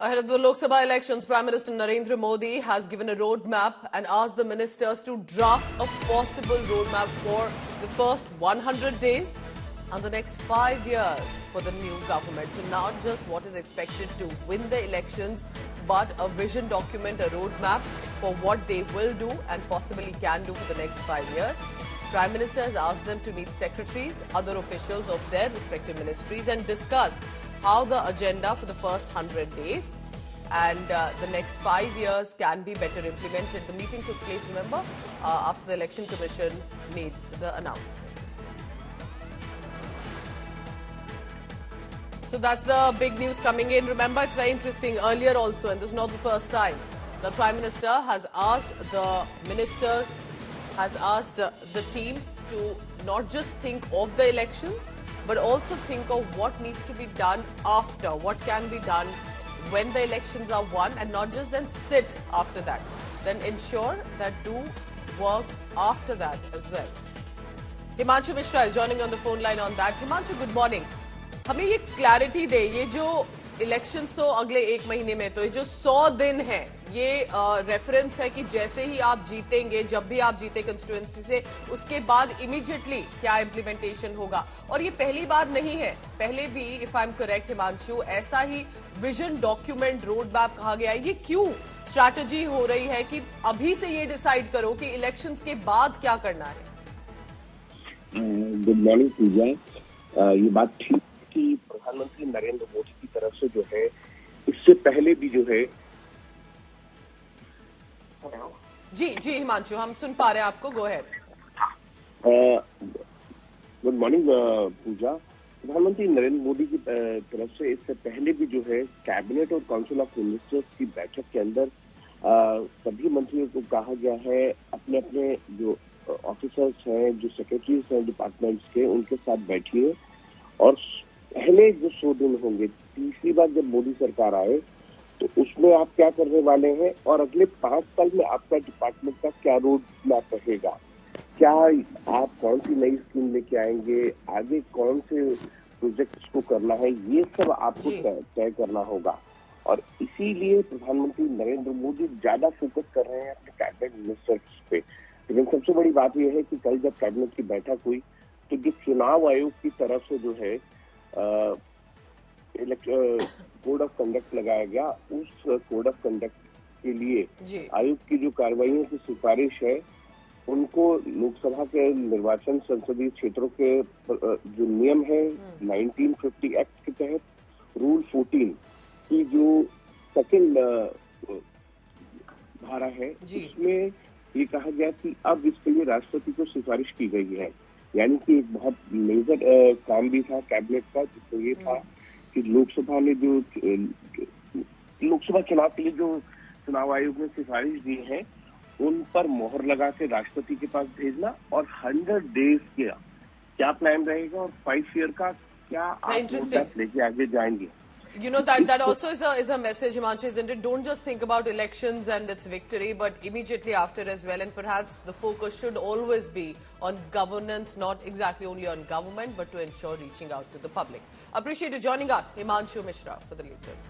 Ahead of the Lok Sabha elections, Prime Minister Narendra Modi has given a roadmap and asked the ministers to draft a possible roadmap for the first 100 days and the next 5 years for the new government. So not just what is expected to win the elections, but a vision document, a roadmap for what they will do and possibly can do for the next 5 years. Prime Minister has asked them to meet secretaries, other officials of their respective ministries and discuss how the agenda for the first 100 days and the next 5 years can be better implemented. The meeting took place, remember, after the Election Commission made the announcement. So that's the big news coming in. Remember, it's very interesting. Earlier also, and this is not the first time, the Prime Minister has asked the ministers, has asked the team to not just think of the elections, but also think of what needs to be done after, what can be done when the elections are won, and not just then sit after that. Then ensure that do work after that as well. Himanshu Mishra is joining on the phone line on that. Himanshu, good morning. हमें ये clarity दे, ये जो elections तो अगले 1 महीने में, तो ये जो 100 दिन है, ये रेफरेंस है कि जैसे ही आप जीतेंगे, जब भी आप जीते कंस्टिट्यूएंसी से, उसके बाद इमीडिएटली क्या इम्प्लीमेंटेशन होगा. और ये पहली बार नहीं है, पहले भी, if I am correct Himanshu, ऐसा ही विजन डॉक्यूमेंट रोड मैप कहा गया है. ये क्यों स्ट्रैटेजी हो रही है कि अभी से ये डिसाइड करो कि इलेक्शंस के बाद क्या करना है? गुड मॉर्निंग पूजा. ये बात ठीक कि प्रधानमंत्री नरेंद्र मोदी की तरफ से जो है, इससे पहले भी जो है. जी जी हिमांशु, हम सुन पा रहे हैं आपको. Go ahead. गुड मॉर्निंग पूजा. प्रधानमंत्री नरेंद्र मोदी की तरफ से इससे पहले भी जो है कैबिनेट और काउंसिल ऑफ मिनिस्टर्स की बैठक के अंदर सभी मंत्रियों को कहा गया है अपने अपने जो ऑफिसर्स हैं, जो सेक्रेटरीज हैं डिपार्टमेंट्स के, उनके साथ बैठिए और पहले जो 100 दिन होंगे, तीसरी बार जब मोदी सरकार आए तो उसमें आप क्या करने वाले हैं और अगले 5 साल में आपका डिपार्टमेंट का क्या रोड मैप रहेगा, क्या आप कौन सी नई स्कीम लेके आएंगे, आगे कौन से प्रोजेक्ट्स को करना है, ये सब आपको तय करना होगा. और इसीलिए प्रधानमंत्री नरेंद्र मोदी ज्यादा फोकस कर रहे हैं अपने कैबिनेट मिनिस्टर्स पे. लेकिन सबसे बड़ी बात यह है कि कल जब कैबिनेट की बैठक हुई तो जो चुनाव आयोग की तरफ से जो है कोड ऑफ कंडक्ट लगाया गया, उस कोड ऑफ कंडक्ट के लिए आयोग की जो कार्रवाइयों की सिफारिश है, उनको लोकसभा के निर्वाचन संसदीय क्षेत्रों के जो नियम है 1950 एक्ट के तहत रूल 14 की जो सेकंड धारा है, उसमें ये कहा गया कि अब इसके लिए राष्ट्रपति को सिफारिश की गई है. यानी कि एक बहुत मेजर काम भी था कैबिनेट का, जिसमें ये था कि लोकसभा ने जो लोकसभा चुनाव के लिए जो चुनाव आयोग ने सिफारिश दी है, उन पर मोहर लगा के राष्ट्रपति के पास भेजना और 100 डेज का क्या प्लान रहेगा और 5 ईयर का क्या आप लेके आगे जाएंगे. You know, that also is a message, Himanshu, isn't it? Don't just think about elections and its victory, but immediately after as well. And perhaps the focus should always be on governance, not exactly only on government, but to ensure reaching out to the public. Appreciate you joining us, Himanshu Mishra, for the latest.